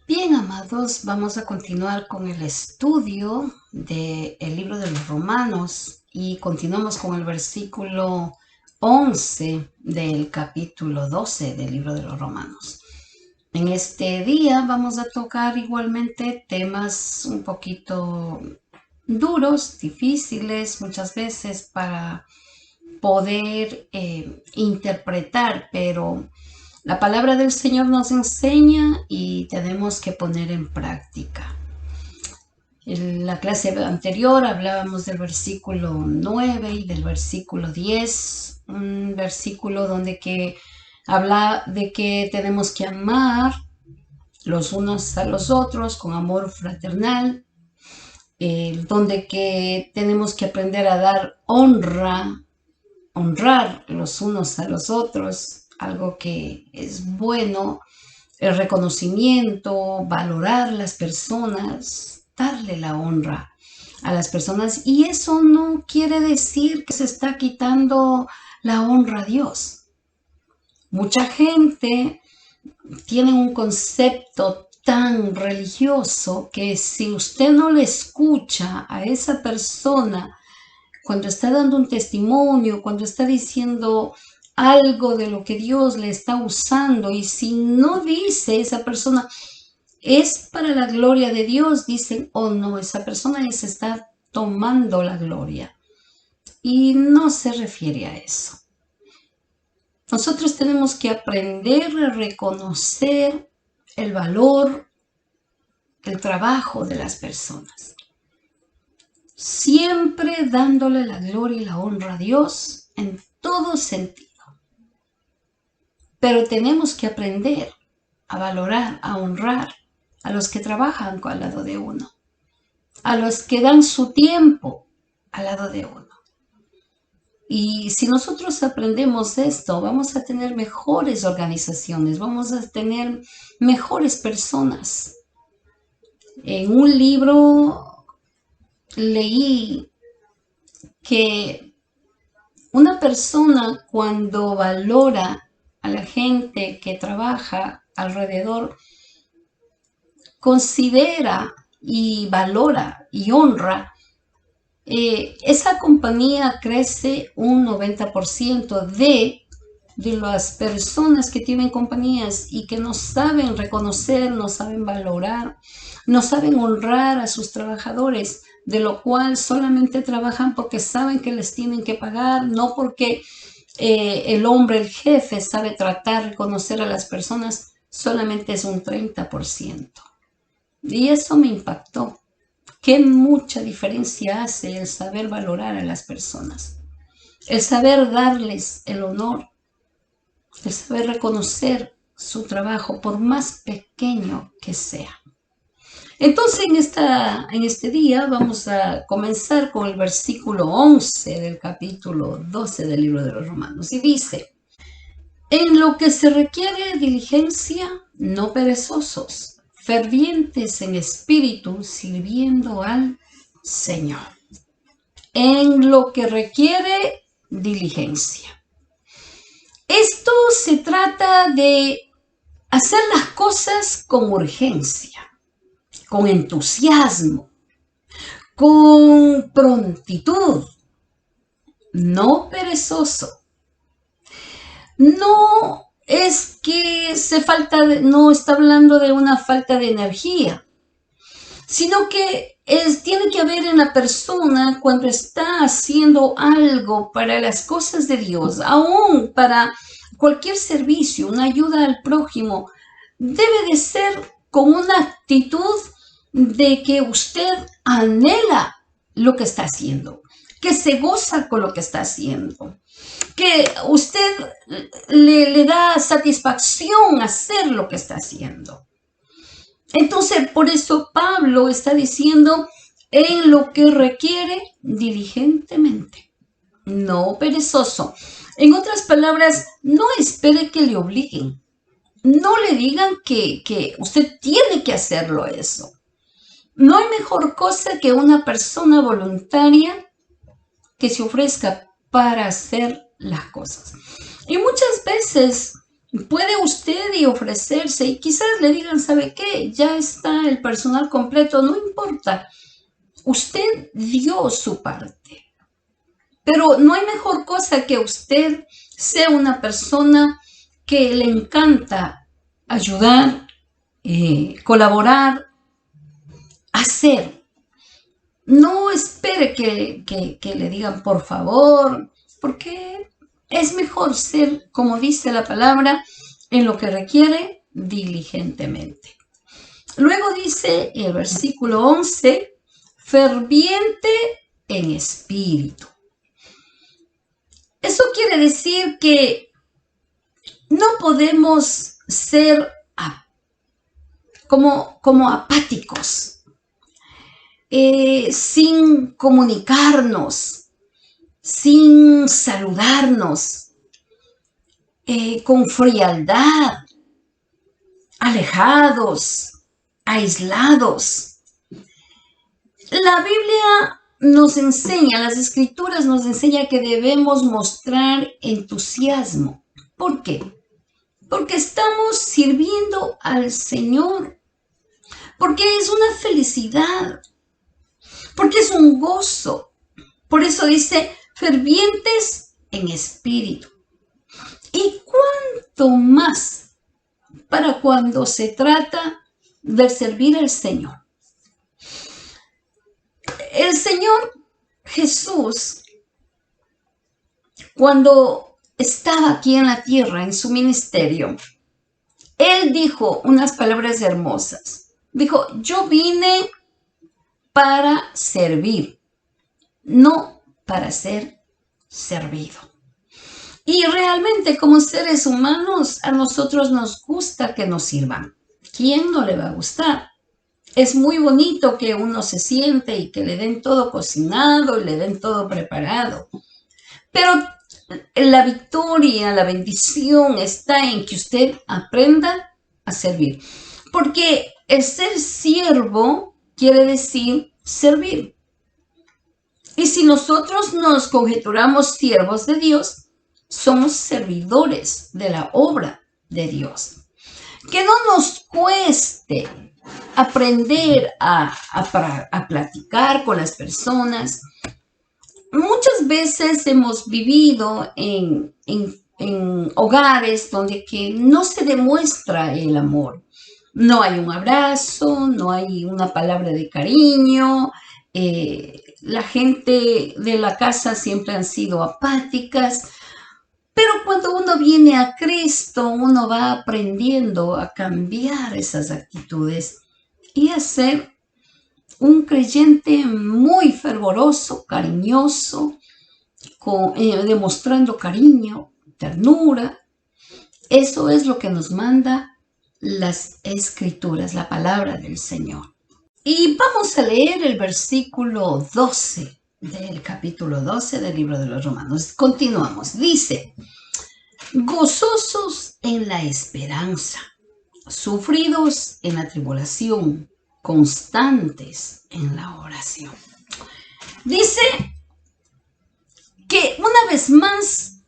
Bien, amados, vamos a continuar con el estudio del libro de los Romanos y continuamos con el versículo 11 del capítulo 12 del libro de los Romanos. En este día vamos a tocar igualmente temas un poquito duros, difíciles muchas veces para poder interpretar, pero la palabra del Señor nos enseña y tenemos que poner en práctica. En la clase anterior hablábamos del versículo 9 y del versículo 10, un versículo donde que habla de que tenemos que amar los unos a los otros con amor fraternal, donde que tenemos que aprender a dar honrar los unos a los otros, algo que es bueno, el reconocimiento, valorar las personas, darle la honra a las personas. Y eso no quiere decir que se está quitando la honra a Dios. Mucha gente tiene un concepto tan religioso que si usted no le escucha a esa persona cuando está dando un testimonio, cuando está diciendo algo de lo que Dios le está usando, y si no dice esa persona es para la gloria de Dios, dicen, oh no, esa persona ya se está tomando la gloria. Y no se refiere a eso. Nosotros tenemos que aprender a reconocer el valor, el trabajo de las personas, siempre dándole la gloria y la honra a Dios en todo sentido. Pero tenemos que aprender a valorar, a honrar a los que trabajan al lado de uno, a los que dan su tiempo al lado de uno. Y si nosotros aprendemos esto, vamos a tener mejores organizaciones, vamos a tener mejores personas. En un libro leí que una persona cuando valora a la gente que trabaja alrededor, considera y valora y honra, esa compañía crece un 90% de las personas que tienen compañías y que no saben reconocer, no saben valorar, no saben honrar a sus trabajadores, de lo cual solamente trabajan porque saben que les tienen que pagar, no porque el hombre, el jefe, sabe tratar, reconocer a las personas, solamente es un 30%. Y eso me impactó. Qué mucha diferencia hace el saber valorar a las personas, el saber darles el honor, el saber reconocer su trabajo, por más pequeño que sea. Entonces, en este día vamos a comenzar con el versículo 11 del capítulo 12 del libro de los Romanos. Y dice, en lo que se requiere diligencia, no perezosos, fervientes en espíritu, sirviendo al Señor. En lo que requiere diligencia. Esto se trata de hacer las cosas con urgencia, con entusiasmo, con prontitud, no perezoso. No es que no está hablando de una falta de energía, sino que tiene que haber en la persona cuando está haciendo algo para las cosas de Dios, aún para cualquier servicio, una ayuda al prójimo, debe de ser con una actitud de que usted anhela lo que está haciendo, que se goza con lo que está haciendo, que usted le da satisfacción hacer lo que está haciendo. Entonces, por eso Pablo está diciendo, en lo que requiere diligentemente, no perezoso. En otras palabras, no espere que le obliguen. No le digan que usted tiene que hacerlo eso. No hay mejor cosa que una persona voluntaria que se ofrezca para hacer las cosas. Y muchas veces Puede usted y ofrecerse y quizás le digan, ¿sabe qué? Ya está el personal completo, no importa. Usted dio su parte. Pero no hay mejor cosa que usted sea una persona que le encanta ayudar, colaborar, hacer. No espere que le digan por favor, porque es mejor ser, como dice la palabra, en lo que requiere diligentemente. Luego dice el versículo 11, ferviente en espíritu. Eso quiere decir que no podemos ser como apáticos, sin comunicarnos, sin saludarnos, con frialdad, alejados, aislados. La Biblia nos enseña, las Escrituras nos enseña que debemos mostrar entusiasmo. ¿Por qué? Porque estamos sirviendo al Señor, porque es una felicidad, porque es un gozo. Por eso dice, fervientes en espíritu. ¿Y cuánto más para cuando se trata de servir al Señor? El Señor Jesús, cuando estaba aquí en la tierra, en su ministerio, Él dijo unas palabras hermosas. Dijo, yo vine para servir, no para ser servido. Y realmente como seres humanos, a nosotros nos gusta que nos sirvan. ¿Quién no le va a gustar? Es muy bonito que uno se siente y que le den todo cocinado y le den todo preparado. Pero la victoria, la bendición está en que usted aprenda a servir. Porque el ser siervo quiere decir servir. Y si nosotros nos conjeturamos siervos de Dios, somos servidores de la obra de Dios. Que no nos cueste aprender a platicar con las personas. Muchas veces hemos vivido en hogares donde que no se demuestra el amor. No hay un abrazo, no hay una palabra de cariño. La gente de la casa siempre han sido apáticas. Pero cuando uno viene a Cristo, uno va aprendiendo a cambiar esas actitudes y a ser un creyente muy fervoroso, cariñoso, demostrando cariño, ternura. Eso es lo que nos manda las Escrituras, la palabra del Señor. Y vamos a leer el versículo 12 del capítulo 12 del libro de los Romanos. Continuamos. Dice, gozosos en la esperanza, sufridos en la tribulación, constantes en la oración. Dice que una vez más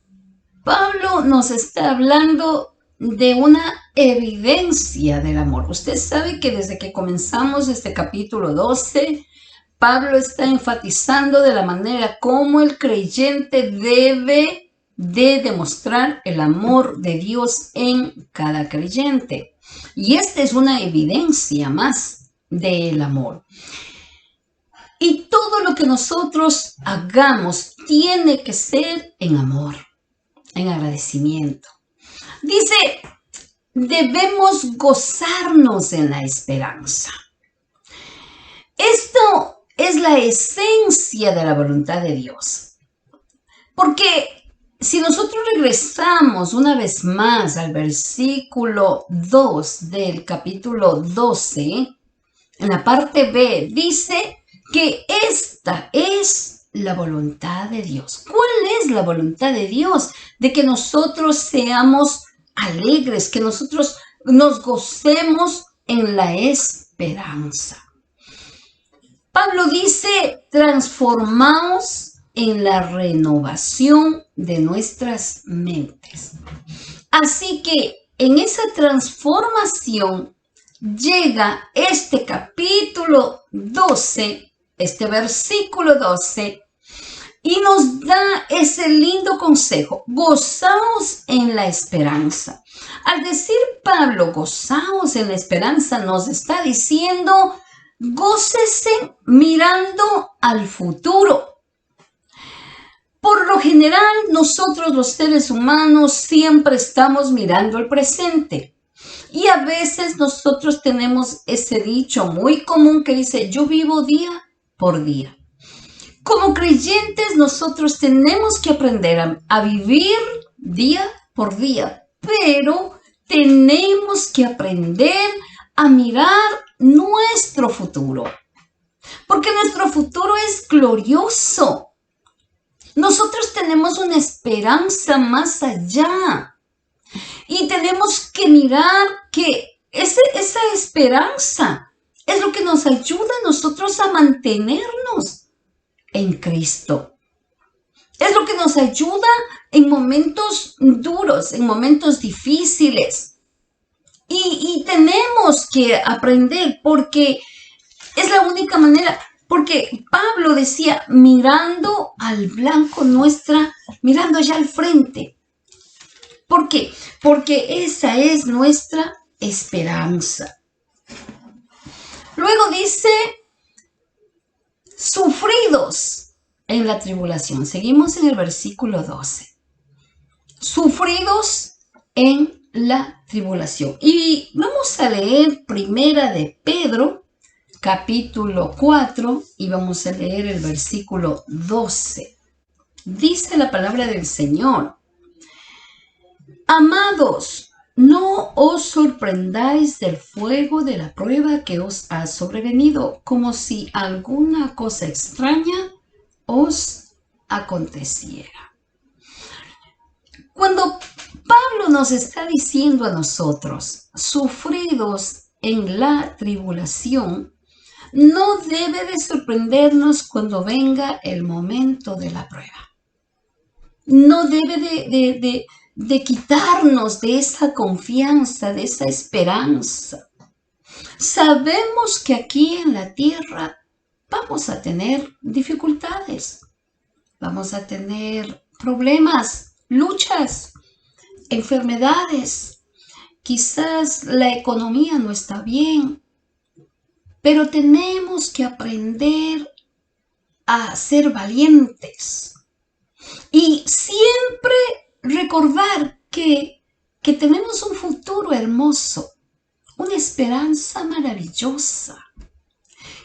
Pablo nos está hablando de una evidencia del amor. Usted sabe que desde que comenzamos este capítulo 12, Pablo está enfatizando de la manera como el creyente debe de demostrar el amor de Dios en cada creyente. Y esta es una evidencia más del amor. Y todo lo que nosotros hagamos tiene que ser en amor, en agradecimiento. Dice, debemos gozarnos en la esperanza. Esto es la esencia de la voluntad de Dios. Porque si nosotros regresamos una vez más al versículo 2 del capítulo 12, en la parte B, dice que esta es la voluntad de Dios. ¿Cuál es la voluntad de Dios? De que nosotros seamos alegres, que nosotros nos gocemos en la esperanza. Pablo dice, transformaos en la renovación de nuestras mentes. Así que en esa transformación llega este capítulo 12, este versículo 12, y nos da ese lindo consejo: gozaos en la esperanza. Al decir Pablo, gozaos en la esperanza, nos está diciendo, gócese mirando al futuro. Por lo general, nosotros los seres humanos siempre estamos mirando el presente. Y a veces nosotros tenemos ese dicho muy común que dice, yo vivo día por día. Como creyentes, nosotros tenemos que aprender a vivir día por día, pero tenemos que aprender a mirar nuestro futuro, porque nuestro futuro es glorioso. Nosotros tenemos una esperanza más allá y tenemos que mirar que esa esperanza es lo que nos ayuda a nosotros a mantenernos en Cristo. Es lo que nos ayuda en momentos duros, en momentos difíciles. Y tenemos que aprender, porque es la única manera. Porque Pablo decía, mirando al blanco mirando allá al frente. ¿Por qué? Porque esa es nuestra esperanza. Luego dice, sufridos en la tribulación. Seguimos en el versículo 12. Sufridos en la tribulación. Y vamos a leer Primera de Pedro, capítulo 4, y vamos a leer el versículo 12. Dice la palabra del Señor: amados, no os sorprendáis del fuego de la prueba que os ha sobrevenido, como si alguna cosa extraña os aconteciera. Cuando Pablo nos está diciendo a nosotros, sufridos en la tribulación, no debe de sorprendernos cuando venga el momento de la prueba. No debe de quitarnos de esa confianza, de esa esperanza. Sabemos que aquí en la tierra vamos a tener dificultades, vamos a tener problemas, luchas, enfermedades. Quizás la economía no está bien, pero tenemos que aprender a ser valientes y siempre recordar que tenemos un futuro hermoso, una esperanza maravillosa.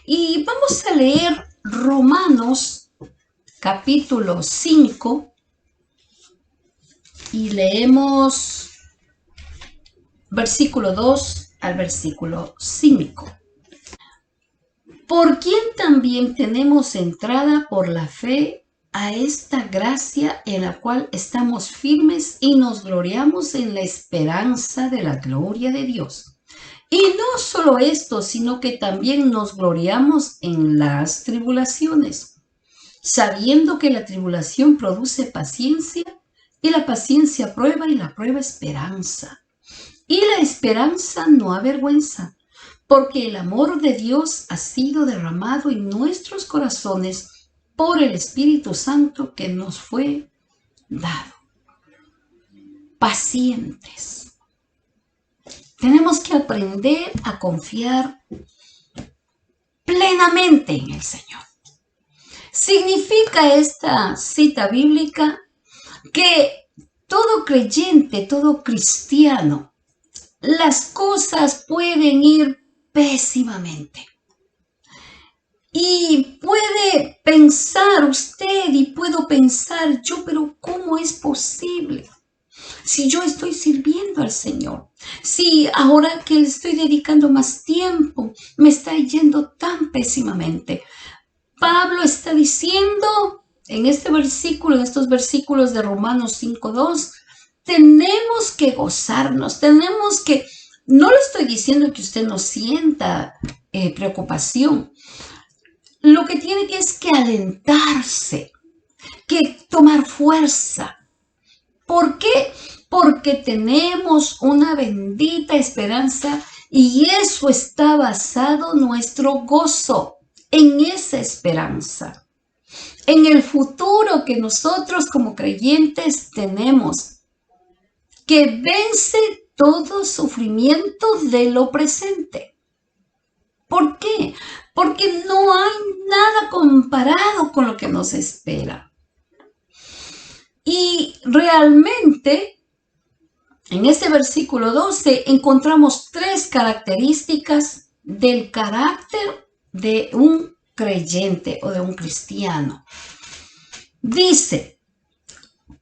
Y vamos a leer Romanos capítulo 5 y leemos versículo 2 al versículo 5. Por quien también tenemos entrada por la fe a esta gracia en la cual estamos firmes y nos gloriamos en la esperanza de la gloria de Dios. Y no solo esto, sino que también nos gloriamos en las tribulaciones, sabiendo que la tribulación produce paciencia, y la paciencia prueba, y la prueba esperanza. Y la esperanza no avergüenza, porque el amor de Dios ha sido derramado en nuestros corazones por el Espíritu Santo que nos fue dado. Pacientes. Tenemos que aprender a confiar plenamente en el Señor. Significa esta cita bíblica que todo creyente, todo cristiano, las cosas pueden ir pésimamente. Y puede pensar usted y puedo pensar yo, pero ¿cómo es posible? Si yo estoy sirviendo al Señor, si ahora que le estoy dedicando más tiempo, me está yendo tan pésimamente. Pablo está diciendo en este versículo, en estos versículos de Romanos 5:2, tenemos que gozarnos, tenemos que, no le estoy diciendo que usted no sienta preocupación. Lo que tiene que es que alentarse, que tomar fuerza. ¿Por qué? porque tenemos una bendita esperanza y eso está basado nuestro gozo en esa esperanza, en el futuro que nosotros como creyentes tenemos, que vence todo sufrimiento de lo presente. ¿Por qué? Porque no hay nada comparado con lo que nos espera. Y realmente, en este versículo 12, encontramos 3 características del carácter de un creyente o de un cristiano. Dice,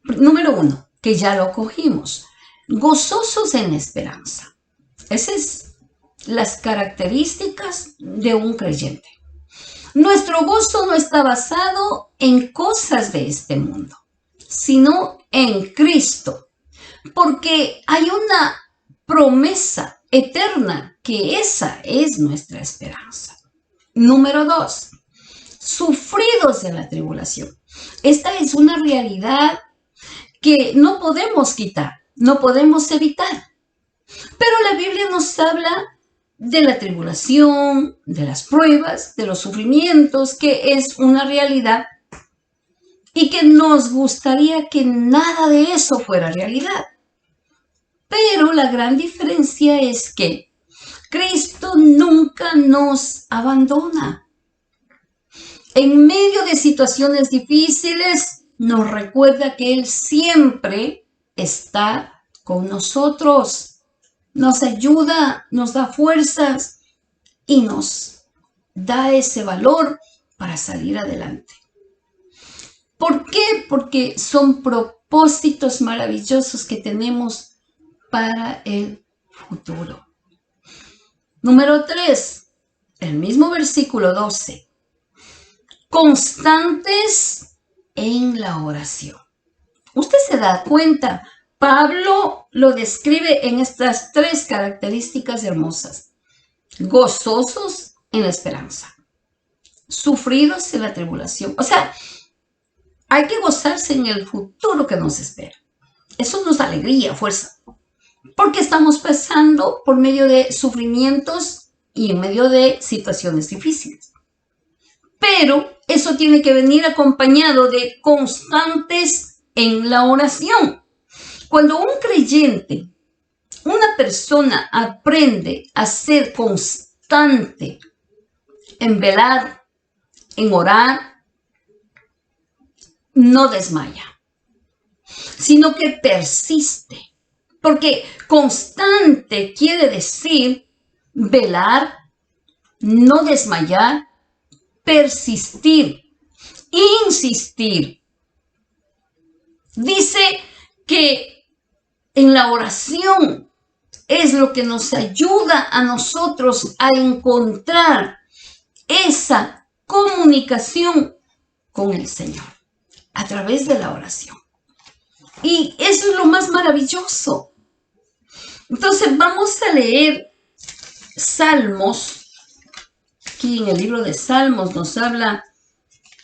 número 1, que ya lo cogimos, gozosos en esperanza. Esas es las características de un creyente. Nuestro gozo no está basado en cosas de este mundo, sino en Cristo, porque hay una promesa eterna que esa es nuestra esperanza. Número 2, sufridos de la tribulación. Esta es una realidad que no podemos quitar, no podemos evitar. Pero la Biblia nos habla de la tribulación, de las pruebas, de los sufrimientos, que es una realidad y que nos gustaría que nada de eso fuera realidad. Pero la gran diferencia es que Cristo nunca nos abandona. En medio de situaciones difíciles, nos recuerda que Él siempre está con nosotros. Nos ayuda, nos da fuerzas y nos da ese valor para salir adelante. ¿Por qué? Porque son propósitos maravillosos que tenemos para el futuro. Número 3, el mismo versículo 12. Constantes en la oración. Usted se da cuenta, Pablo lo describe en estas 3 características hermosas. Gozosos en la esperanza, sufridos en la tribulación. O sea, hay que gozarse en el futuro que nos espera. Eso nos da alegría, fuerza, porque estamos pasando por medio de sufrimientos y en medio de situaciones difíciles. Pero eso tiene que venir acompañado de constantes en la oración. Cuando un creyente, una persona aprende a ser constante en velar, en orar, no desmaya, sino que persiste. Porque constante quiere decir velar, no desmayar, persistir, insistir. Dice que en la oración es lo que nos ayuda a nosotros a encontrar esa comunicación con el Señor a través de la oración. Y eso es lo más maravilloso. Entonces vamos a leer Salmos. Aquí en el libro de Salmos nos habla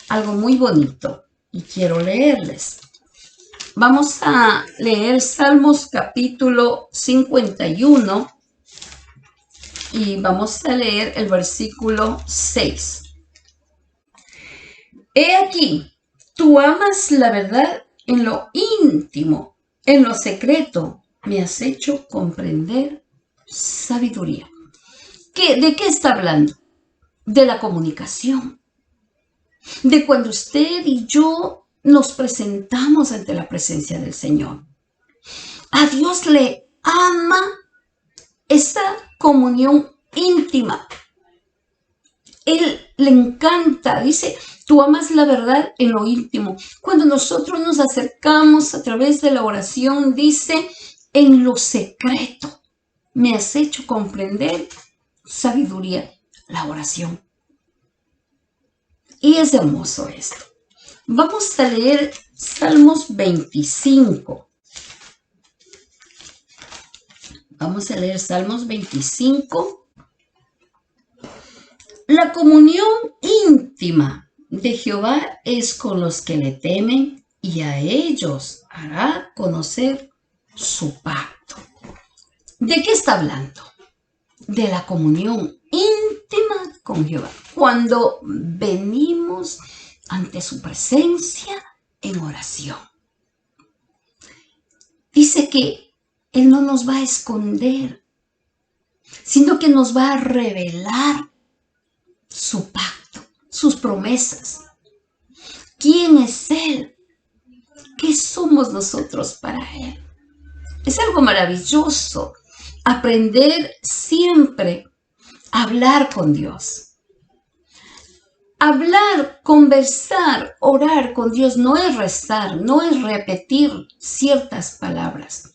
algo muy bonito y quiero leerles. Vamos a leer Salmos capítulo 51 y vamos a leer el versículo 6. He aquí, tú amas la verdad en lo íntimo, en lo secreto, me has hecho comprender sabiduría. ¿De qué está hablando? De la comunicación. De cuando usted y yo nos presentamos ante la presencia del Señor. A Dios le ama esa comunión íntima. Él le encanta, dice, tú amas la verdad en lo íntimo. Cuando nosotros nos acercamos a través de la oración, dice, en lo secreto, me has hecho comprender sabiduría, la oración. Y es hermoso esto. Vamos a leer Salmos 25. Vamos a leer Salmos 25. La comunión íntima de Jehová es con los que le temen y a ellos hará conocer su pacto. ¿De qué está hablando? De la comunión íntima con Jehová. Cuando venimos ante su presencia en oración. Dice que Él no nos va a esconder, sino que nos va a revelar su pacto, sus promesas. ¿Quién es Él? ¿Qué somos nosotros para Él? Es algo maravilloso aprender siempre a hablar con Dios. Hablar, conversar, orar con Dios no es rezar, no es repetir ciertas palabras.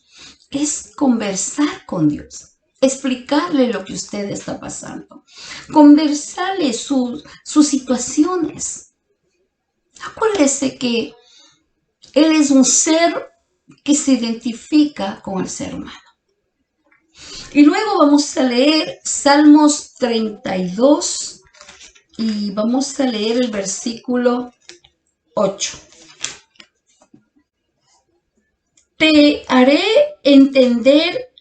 Es conversar con Dios, explicarle lo que usted está pasando, conversarle sus situaciones. Acuérdese que Él es un ser que se identifica con el ser humano. Y luego vamos a leer Salmos 32 y vamos a leer el versículo 8. Te haré entender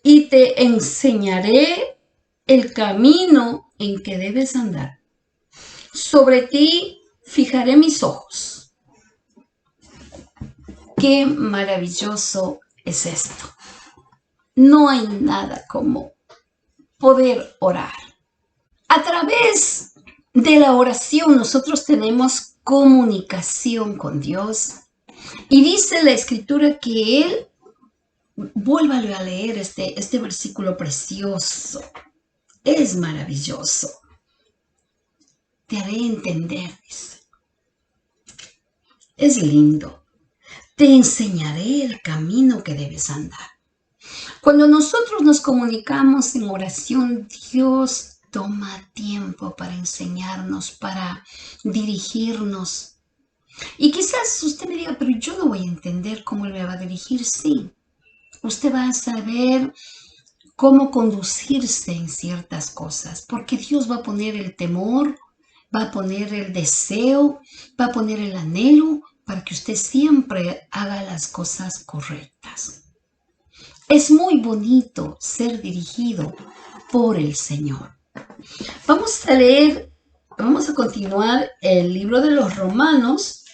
y te enseñaré el camino en que debes andar. Sobre ti fijaré mis ojos. Qué maravilloso es esto. No hay nada como poder orar. A través de la oración nosotros tenemos comunicación con Dios. Y dice la Escritura que Él, vuélvalo a leer este versículo precioso. Es maravilloso. Te haré entender, dice. Es lindo. Te enseñaré el camino que debes andar. Cuando nosotros nos comunicamos en oración, Dios toma tiempo para enseñarnos, para dirigirnos. Y quizás usted me diga, pero yo no voy a entender cómo Él me va a dirigir. Sí, usted va a saber cómo conducirse en ciertas cosas, porque Dios va a poner el temor, va a poner el deseo, va a poner el anhelo para que usted siempre haga las cosas correctas. Es muy bonito ser dirigido por el Señor. Vamos a continuar el libro de los Romanos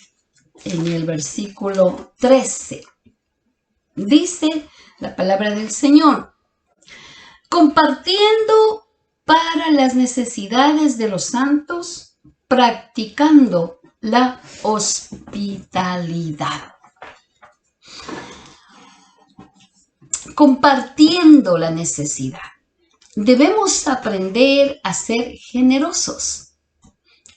en el versículo 13. Dice la palabra del Señor: compartiendo para las necesidades de los santos, practicando la hospitalidad. Compartiendo la necesidad. Debemos aprender a ser generosos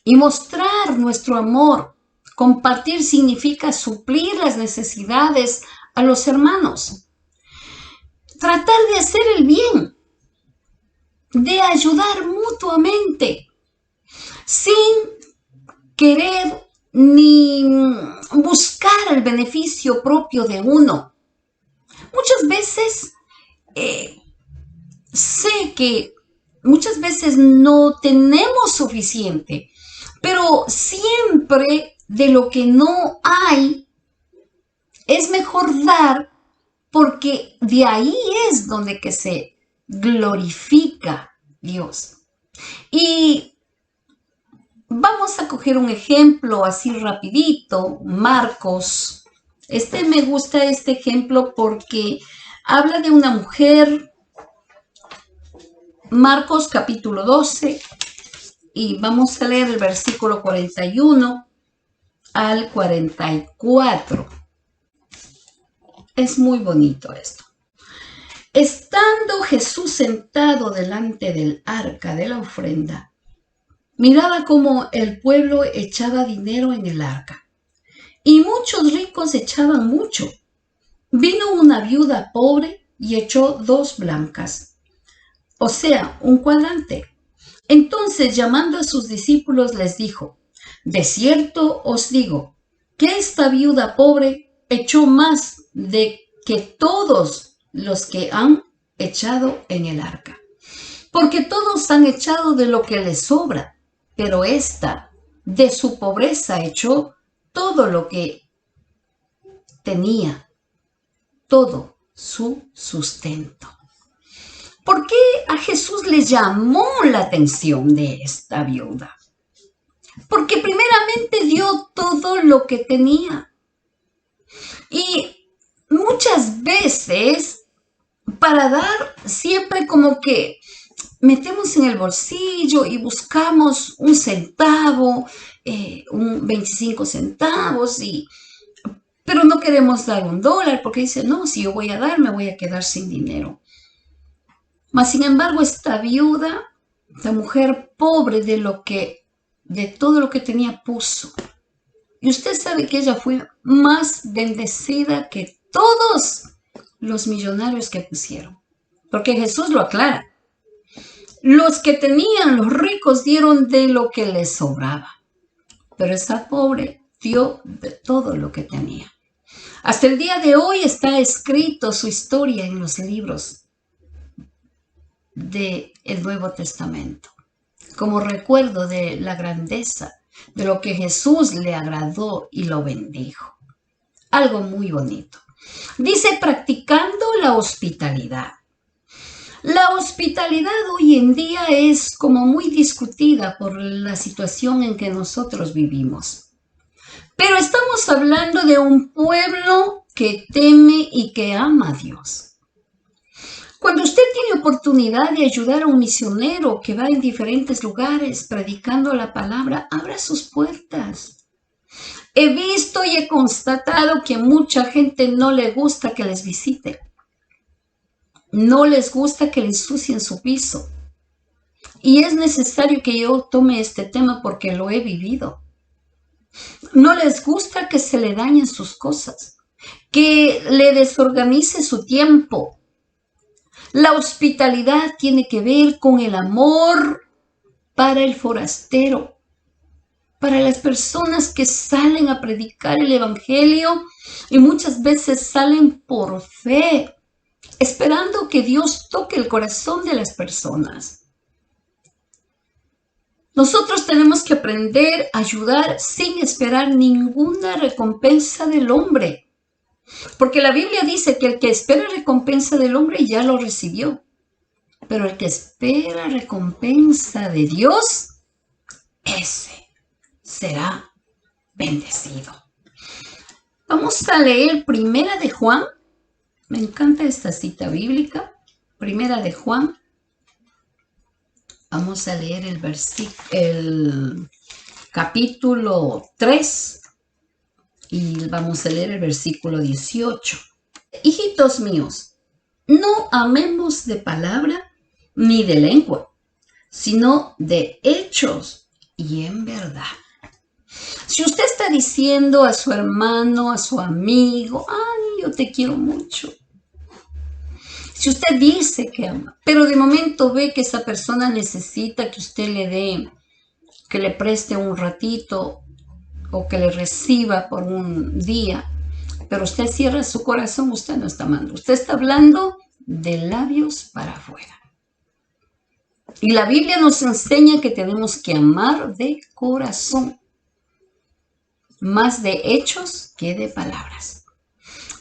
y mostrar nuestro amor. Compartir significa suplir las necesidades a los hermanos. Tratar de hacer el bien, de ayudar mutuamente, sin querer ni buscar el beneficio propio de uno. Muchas veces sé que muchas veces no tenemos suficiente, pero siempre de lo que no hay es mejor dar, porque de ahí es donde que se glorifica Dios. Y vamos a coger un ejemplo así rapidito, Marcos. Me gusta este ejemplo porque habla de una mujer. Marcos capítulo 12 y vamos a leer el versículo 41 al 44. Es muy bonito esto. Estando Jesús sentado delante del arca de la ofrenda, miraba cómo el pueblo echaba dinero en el arca, y muchos ricos echaban mucho. Vino una viuda pobre y echó 2 blancas, o sea, un cuadrante. Entonces, llamando a sus discípulos, les dijo: de cierto os digo que esta viuda pobre echó más de que todos los que han echado en el arca, porque todos han echado de lo que les sobra, pero esta de su pobreza echó todo lo que tenía, todo su sustento. ¿Por qué a Jesús le llamó la atención de esta viuda? Porque primeramente dio todo lo que tenía. Y muchas veces, para dar, siempre como que metemos en el bolsillo y buscamos un centavo, un 25 centavos, pero no queremos dar $1 porque dice, no, si yo voy a dar, me voy a quedar sin dinero. Mas, sin embargo, esta viuda, esta mujer pobre de todo lo que tenía puso. Y usted sabe que ella fue más bendecida que todos los millonarios que pusieron. Porque Jesús lo aclara. Los que tenían, los ricos, dieron de lo que les sobraba. Pero esa pobre dio de todo lo que tenía. Hasta el día de hoy está escrito su historia en los libros del Nuevo Testamento, como recuerdo de la grandeza de lo que Jesús le agradó y lo bendijo. Algo muy bonito. Dice, practicando la hospitalidad. La hospitalidad hoy en día es como muy discutida por la situación en que nosotros vivimos. Pero estamos hablando de un pueblo que teme y que ama a Dios. Cuando usted tiene oportunidad de ayudar a un misionero que va en diferentes lugares predicando la palabra, abra sus puertas. He visto y he constatado que a mucha gente no le gusta que les visite. No les gusta que le ensucien su piso. Y es necesario que yo tome este tema porque lo he vivido. No les gusta que se le dañen sus cosas, que le desorganice su tiempo. La hospitalidad tiene que ver con el amor para el forastero, para las personas que salen a predicar el evangelio y muchas veces salen por fe, esperando que Dios toque el corazón de las personas. Nosotros tenemos que aprender a ayudar sin esperar ninguna recompensa del hombre. Porque la Biblia dice que el que espera recompensa del hombre ya lo recibió. Pero el que espera recompensa de Dios, ese será bendecido. Vamos a leer Primera de Juan. Me encanta esta cita bíblica. Primera de Juan. Vamos a leer el capítulo 3 y vamos a leer el versículo 18. Hijitos míos, no amemos de palabra ni de lengua, sino de hechos y en verdad. Si usted está diciendo a su hermano, a su amigo, ay, yo te quiero mucho. Si usted dice que ama, pero de momento ve que esa persona necesita que usted le dé, que le preste un ratito o que le reciba por un día, pero usted cierra su corazón, usted no está amando. Usted está hablando de labios para afuera. Y la Biblia nos enseña que tenemos que amar de corazón, más de hechos que de palabras.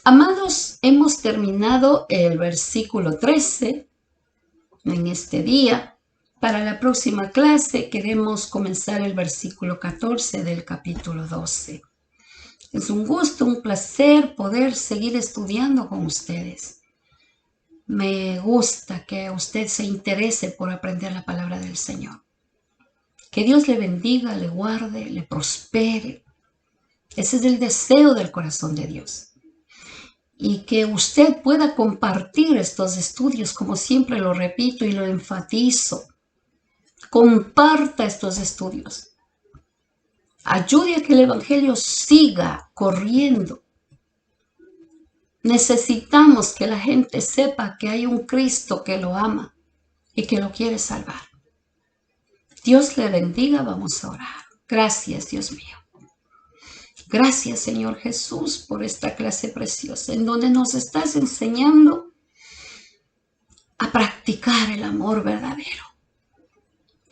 Amados, hemos terminado el versículo 13 en este día. Para la próxima clase queremos comenzar el versículo 14 del capítulo 12. Es un gusto, un placer poder seguir estudiando con ustedes. Me gusta que usted se interese por aprender la palabra del Señor. Que Dios le bendiga, le guarde, le prospere. Ese es el deseo del corazón de Dios. Y que usted pueda compartir estos estudios, como siempre lo repito y lo enfatizo. Comparta estos estudios. Ayude a que el evangelio siga corriendo. Necesitamos que la gente sepa que hay un Cristo que lo ama y que lo quiere salvar. Dios le bendiga, vamos a orar. Gracias, Dios mío. Gracias, Señor Jesús, por esta clase preciosa en donde nos estás enseñando a practicar el amor verdadero.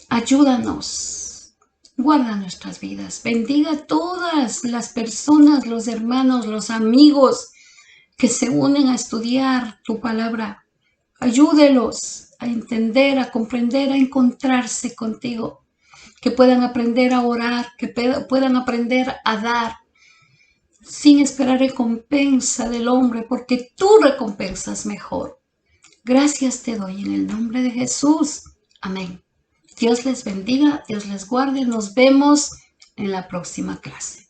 Ayúdanos, guarda nuestras vidas, bendiga a todas las personas, los hermanos, los amigos que se unen a estudiar tu palabra. Ayúdelos a entender, a comprender, a encontrarse contigo. Que puedan aprender a orar, que puedan aprender a dar sin esperar recompensa del hombre, porque tú recompensas mejor. Gracias te doy en el nombre de Jesús. Amén. Dios les bendiga, Dios les guarde. Nos vemos en la próxima clase.